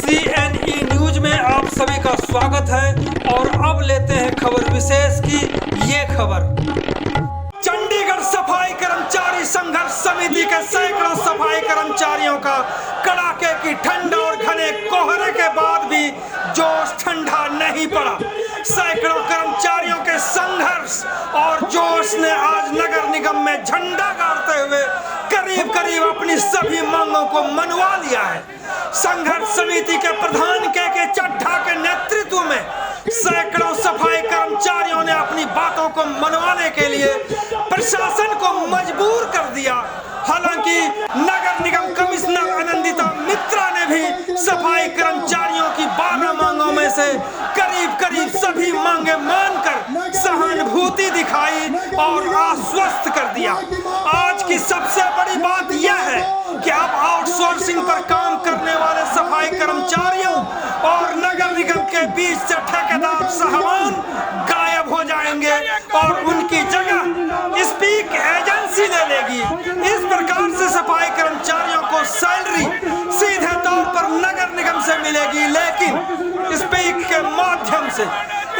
CNE news में आप सभी का स्वागत है और अब लेते हैं खबर विशेष की ये खबर। चंडीगढ़ सफाई कर्मचारी संघर्ष समिति के सैकड़ों सफाई कर्मचारियों का कड़ाके की ठंड और घने कोहरे के बाद भी जोश ठंडा नहीं पड़ा। सैकड़ों कर्मचारियों के संघर्ष और जोश ने आज नगर निगम में झंडा गाड़ते हुए करीब करीब अपनी सभी मांगों को मनवा लिया है। संघर्ष समिति के प्रधान के चड्ढा के नेतृत्व में सैकड़ों सफाई कर्मचारियों ने अपनी बातों को मनवाने के लिए प्रशासन को मजबूर कर दिया। हालांकि नगर निगम कमिश्नर आनंदिता मित्रा ने भी सफाई कर्मचारियों की 12 मांगों में से करीब सभी मांगे मानकर सहानुभूति दिखाई और आश्वस्त कर दिया। आज की सबसे बड़ी बात यह है कि अब आउटसोर्सिंग पर काम करने वाले सफाई कर्मचारियों और नगर निगम के बीच से ठेकेदार साहबान गायब हो जाएंगे और उनकी जगह स्पीक एजेंसी ले लेगी। इस प्रकार से सफाई कर्मचारियों को सैलरी सीधे तौर पर नगर निगम से मिलेगी, लेकिन स्पीक के माध्यम से।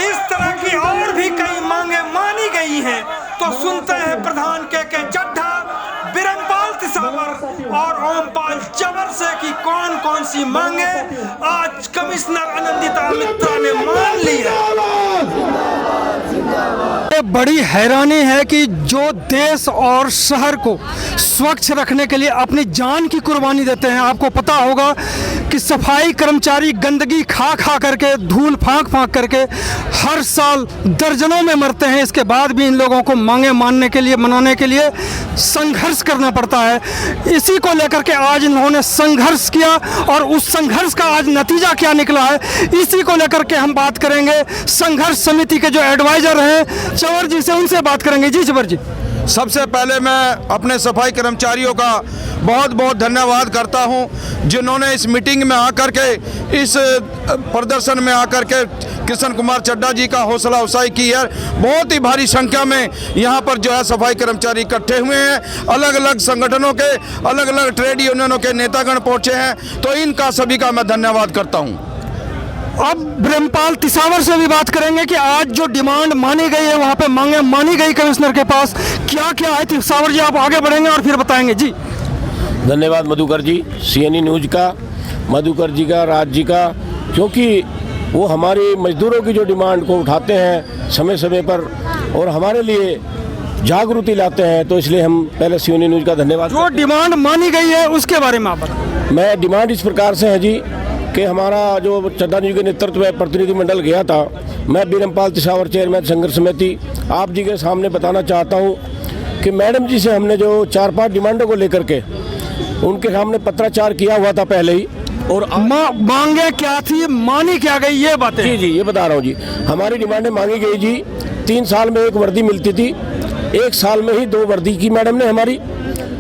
इस तरह की और भी कई मांगे मानी गई हैं, तो सुनते हैं प्रधान के चड्ढा, बिरमपाल तिसावर और ओमपाल चवर से कि कौन कौन सी मांगे आज कमिश्नर आनंदिता मित्रा ने मान ली है। बड़ी हैरानी है कि जो देश और शहर को स्वच्छ रखने के लिए अपनी जान की कुर्बानी देते हैं। आपको पता होगा कि सफाई कर्मचारी गंदगी खा करके, धूल फांक करके हर साल दर्जनों में मरते हैं। इसके बाद भी इन लोगों को मांगे मानने के लिए, मनाने के लिए संघर्ष करना पड़ता है। इसी को लेकर के आज इन्होंने संघर्ष किया और उस संघर्ष का आज नतीजा क्या निकला है, इसी को लेकर के हम बात करेंगे। संघर्ष समिति के जो एडवाइजर हैं चवर जी से, उनसे बात करेंगे। जी चवर जी, सबसे पहले मैं अपने सफाई कर्मचारियों का बहुत बहुत धन्यवाद करता हूं, जिन्होंने इस मीटिंग में आकर के, इस प्रदर्शन में आकर के कृष्ण कुमार चड्ढा जी का हौसला अफजाई की है। बहुत ही भारी संख्या में यहाँ पर जो है सफाई कर्मचारी इकट्ठे हुए हैं। अलग अलग संगठनों के, अलग अलग ट्रेड यूनियनों के नेतागण पहुँचे हैं, तो इनका सभी का मैं धन्यवाद करता हूँ। अब ब्रह्मपाल तिसावर से भी बात करेंगे कि आज जो डिमांड मानी गई है, वहाँ पे मांगे मानी गई कमिश्नर के पास, क्या क्या है। तिसावर जी आप आगे बढ़ेंगे और फिर बताएंगे। जी धन्यवाद मधुकर जी, CNE न्यूज का, मधुकर जी का, राज जी का, क्योंकि वो हमारी मजदूरों की जो डिमांड को उठाते हैं समय समय पर और हमारे लिए जागृति लाते हैं, तो इसलिए हम पहले CNE न्यूज का धन्यवाद। जो डिमांड मानी गई है उसके बारे में आप बताएं। मैं डिमांड इस प्रकार से है जी कि हमारा जो चड्ढा जी के नेतृत्व में प्रतिनिधिमंडल गया था, मैं बिरमपाल तिसावर चेयरमैन संघर्ष समिति आप जी के सामने बताना चाहता हूँ कि मैडम जी से हमने जो 4-5 डिमांडों को लेकर के उनके सामने पत्राचार किया हुआ था पहले ही। और मांगे क्या थी, मानी क्या गई, ये बातें। जी ये बता रहा हूँ जी। हमारी डिमांडें मांगी गई जी, 3 साल में 1 वर्दी मिलती थी, 1 साल में ही 2 वर्दी की मैडम ने हमारी।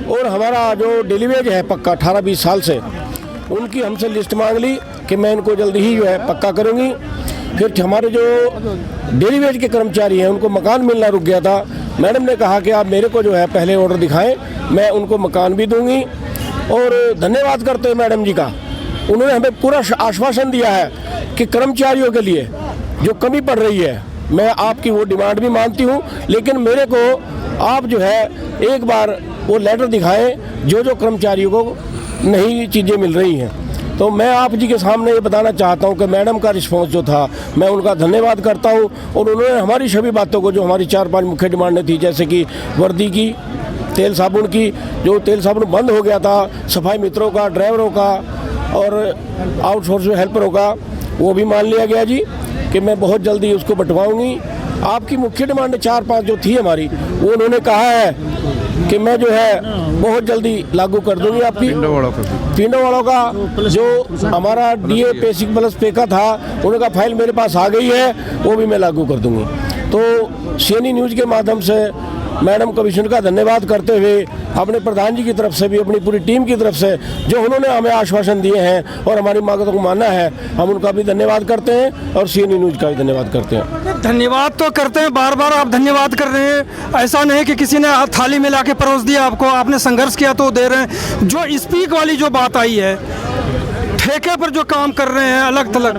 और हमारा जो डेली वेज है पक्का 18-20 साल से, उनकी हमसे लिस्ट मांग ली कि मैं इनको जल्दी ही जो है पक्का करूँगी। फिर हमारे जो डेली वेज के कर्मचारी हैं उनको मकान मिलना रुक गया था। मैडम ने कहा कि आप मेरे को जो है पहले ऑर्डर दिखाएं, मैं उनको मकान भी दूंगी। और धन्यवाद करते हैं मैडम जी का, उन्होंने हमें पूरा आश्वासन दिया है कि कर्मचारियों के लिए जो कमी पड़ रही है, मैं आपकी वो डिमांड भी मानती हूँ, लेकिन मेरे को आप जो है एक बार वो लेटर दिखाएं जो कर्मचारियों को नई चीज़ें मिल रही हैं। तो मैं आप जी के सामने ये बताना चाहता हूँ कि मैडम का रिस्पांस जो था, मैं उनका धन्यवाद करता हूँ। और उन्होंने हमारी सभी बातों को, जो हमारी 4-5 मुख्य डिमांडें थी, जैसे कि वर्दी की, तेल साबुन की, जो तेल साबुन बंद हो गया था, सफाई मित्रों का, ड्राइवरों का और आउटसोर्स हेल्परों का, वो भी मान लिया गया जी कि मैं बहुत जल्दी उसको बंटवाऊँगी। आपकी मुख्य डिमांडें 4-5 जो थी हमारी, वो उन्होंने कहा है कि मैं जो है बहुत जल्दी लागू कर दूंगी। आपकी पिंडों वालों का जो हमारा DA बेसिक प्लस पे का था, उनका फाइल मेरे पास आ गई है, वो भी मैं लागू कर दूंगी। तो CNE न्यूज के माध्यम से मैडम कमिश्नर का धन्यवाद करते हुए अपने प्रधान जी की तरफ से भी, अपनी पूरी टीम की तरफ से जो उन्होंने हमें आश्वासन दिए हैं और हमारी मांगों को माना है, हम उनका भी धन्यवाद करते हैं और CNE न्यूज का भी धन्यवाद करते हैं। धन्यवाद तो करते हैं, बार बार आप धन्यवाद कर रहे हैं। ऐसा नहीं कि किसी ने थाली में लाके परोस दिया आपको, आपने संघर्ष किया तो दे रहे हैं। जो स्पीक वाली जो बात आई है, ठेके पर जो काम कर रहे हैं अलग थलग,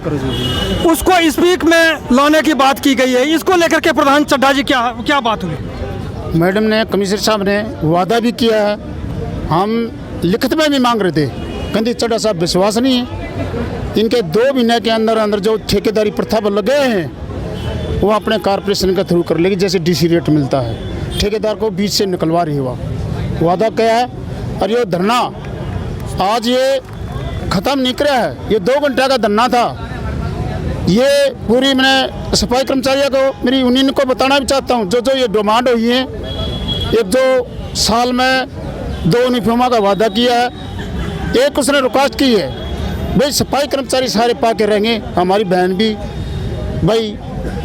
उसको स्पीक में लाने की बात की गई है। इसको लेकर के प्रधान चड्ढा जी क्या बात हुई? मैडम ने, कमिश्नर साहब ने वादा भी किया है, हम लिखित में भी मांग रहे थे, कहते चड्ढा साहब विश्वास नहीं है, इनके 2 महीने के अंदर अंदर जो ठेकेदारी प्रथा पर लगे हैं वो अपने कारपोरेशन के थ्रू कर लेगी, जैसे डीसी रेट मिलता है, ठेकेदार को बीच से निकलवा रही हुआ वादा क्या है। और ये धरना आज ये ख़त्म नहीं किया है, ये 2 घंटे का धरना था। ये पूरी मैंने सफाई कर्मचारियों को, मेरी यूनियन को बताना भी चाहता हूँ, जो ये डिमांड हुई है, एक जो साल में 2 यूनिफॉर्मा का वादा किया है, एक उसने रिक्वेस्ट की है भाई सफाई कर्मचारी सारे पा के रहेंगे, हमारी बहन भी, भाई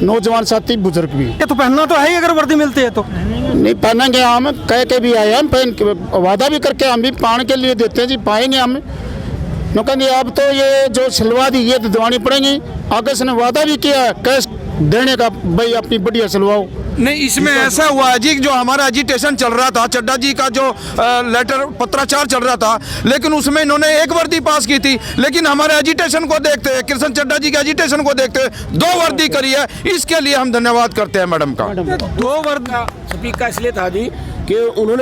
नौजवान साथी बुजुर्ग भी। ये तो पहनना तो है ही, अगर वर्दी मिलती है तो। नहीं पहनेंगे, हम कह के भी आए, हम पहन के वादा भी करके हम भी पाने के लिए देते हैं जी, पाएंगे हम। नो कहेंगे अब तो ये जो सिलवा दी ये तो दिवानी पड़ेंगी, आगे से वादा भी किया है कैश देने का, भाई अपनी बढ़िया सिलवाओ। नहीं, इसमें ऐसा हुआ है जी, जो हमारा एजिटेशन चल रहा था, चड्ढा जी का जो लेटर पत्राचार चल रहा था, लेकिन उसमें इन्होंने एक वर्दी पास की थी, लेकिन हमारे एजिटेशन को देखते हुए, कृष्ण चड्ढा जी के एजिटेशन को देखते हुए 2 वर्दी करी है। इसके लिए हम धन्यवाद करते हैं मैडम का। 2 वर्दी स्पीक का इसलिए था जी कि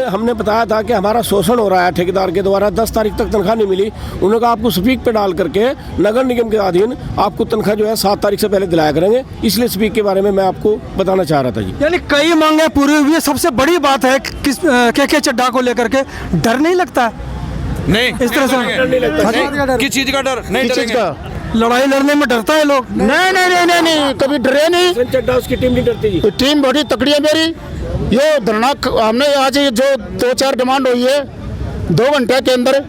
हमने बताया था कि हमारा शोषण हो रहा है ठेकेदार के द्वारा, 10 तारीख तक तनख्वाह नहीं मिली। उन्होंने कहा आपको स्पीक पे डाल करके नगर निगम के अधीन आपको तनख्वाह जो है 7 तारीख से पहले दिलाया करेंगे, इसलिए स्पीक के बारे में मैं आपको बताना चाह रहा था जी। यानी कई मांगे पूरी हुई है। सबसे बड़ी बात है के चड्ढा को लेकर के डर नहीं लगता है नहीं, इस तरह से? किस चीज का डर? नहीं डरेंगे। लड़ाई लड़ने में डरता है लोग? नहीं, कभी डरे नहीं। चड्ढा उसकी टीम नहीं डरती जी। टीम बड़ी तकड़ी है मेरी। ये धरना हमने आज जो 2-4 डिमांड हुई है 2 घंटे के अंदर,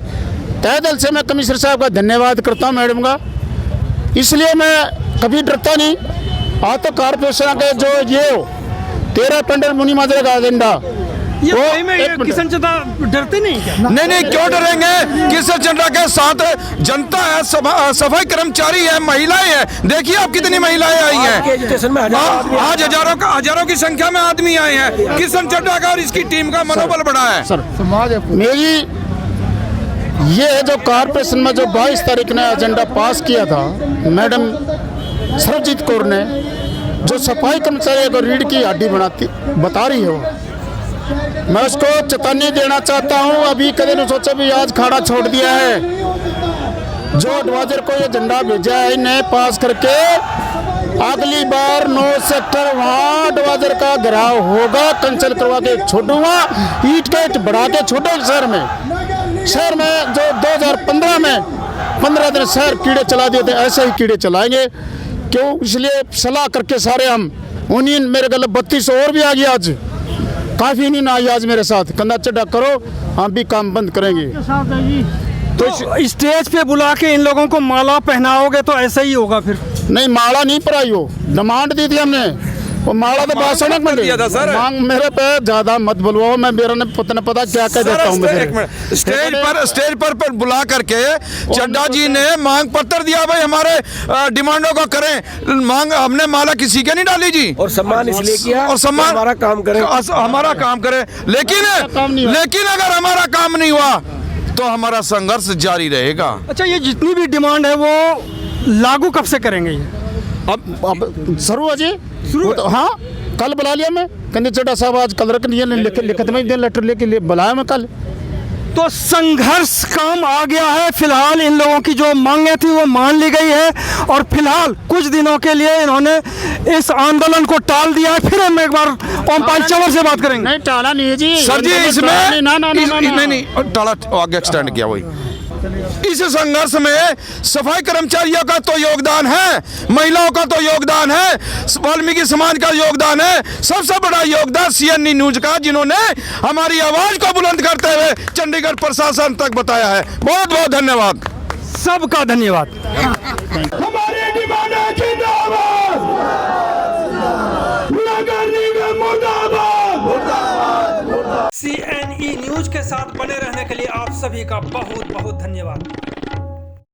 तहे दिल से मैं कमिश्नर साहब का धन्यवाद करता हूँ, मैडम का। इसलिए मैं कभी डरता नहीं। आज तो कारपोरेशन के जो ये 13 पेंडल मुनि माजरे का एजेंडा, ये सही में ये किशन चड्ढा डरते नहीं क्या? नहीं, क्यों डरेंगे? किशन चड्ढा के साथ जनता है, सफाई कर्मचारी है, महिलाएं हैं। देखिए आप कितनी महिलाएं आई हैं, आज हजारों की संख्या में आदमी आए हैं। किशन चड्ढा का और इसकी टीम का मनोबल बढ़ा है। सर मेरी ये जो कारपोरेशन में जो 22 तारीख ने एजेंडा पास किया था, मैडम सरबजीत कौर ने, जो सफाई कर्मचारियों को रीढ़ की हड्डी बता रही है, वो मैं उसको चेतावनी देना चाहता हूँ। अभी कदे ने सोचा भी आज खाड़ा छोड़ दिया है, जो एडवाइजर को ये झंडा भेजा है इन्हें पास करके अगली बार 9 सेक्टर वहाँ एडवाइजर का घेराव होगा, कंचल करवा के छोड़ूंगा, ईट के ईट बढ़ा के छोड़ो। शहर में जो 2015 में 15 दिन शहर कीड़े चला दिए थे, ऐसे ही कीड़े चलाएंगे। क्यों? इसलिए सलाह करके सारे हम यूनियन, मेरे गले 32 और भी आ गया, आज काफ़ी नहीं ना आई आज मेरे साथ, कंधा चड्ढा करो, हम भी काम बंद करेंगे। तो स्टेज पे बुला के इन लोगों को माला पहनाओगे तो ऐसा ही होगा फिर? नहीं, माला नहीं पराई हो, डिमांड दी थी हमने, वो माला तो भाषण में दिया था सर। मांग मेरे पे ज्यादा मत बुलवाओ, मैं मेरा ने पता क्या कह देता हूँ। स्टेज पर बुला करके चड्ढा जी ने मांग पत्र दिया, भाई हमारे डिमांडों को करें मांग। हमने माला किसी के नहीं डाली जी, और सम्मान इसलिए किया, और सम्मान हमारा काम करे, हमारा काम करे। लेकिन अगर हमारा काम नहीं हुआ तो हमारा संघर्ष जारी रहेगा। अच्छा, ये जितनी भी डिमांड है वो लागू कब से करेंगे? ये अब शुरू हो जी, तो हाँ कल बुला लिया मैं, कहते चड्ढा साहब आज कल रख दिया, लिखत में लेटर लेके बुलाया मैं कल। तो संघर्ष काम आ गया है। फिलहाल इन लोगों की जो मांगे थी वो मान ली गई है, और फिलहाल कुछ दिनों के लिए इन्होंने इस आंदोलन को टाल दिया है। फिर हम एक बार ओम पाल चंवर से बात करेंगे। नहीं टाला नहीं है जी सर जी, इसमें नहीं टाला, आगे एक्सटेंड किया। वही इस संघर्ष में सफाई कर्मचारियों का तो योगदान है, महिलाओं का तो योगदान है, वाल्मीकि समाज का योगदान है, सबसे बड़ा योगदान CNE न्यूज का, जिन्होंने हमारी आवाज को बुलंद करते हुए चंडीगढ़ प्रशासन तक बताया है। बहुत बहुत धन्यवाद, सबका धन्यवाद। हमारी डिमांड है जिंदाबाद, नगर निगम मुर्दाबाद। CNE न्यूज के साथ बने रहने के लिए आप सभी का बहुत बहुत धन्यवाद।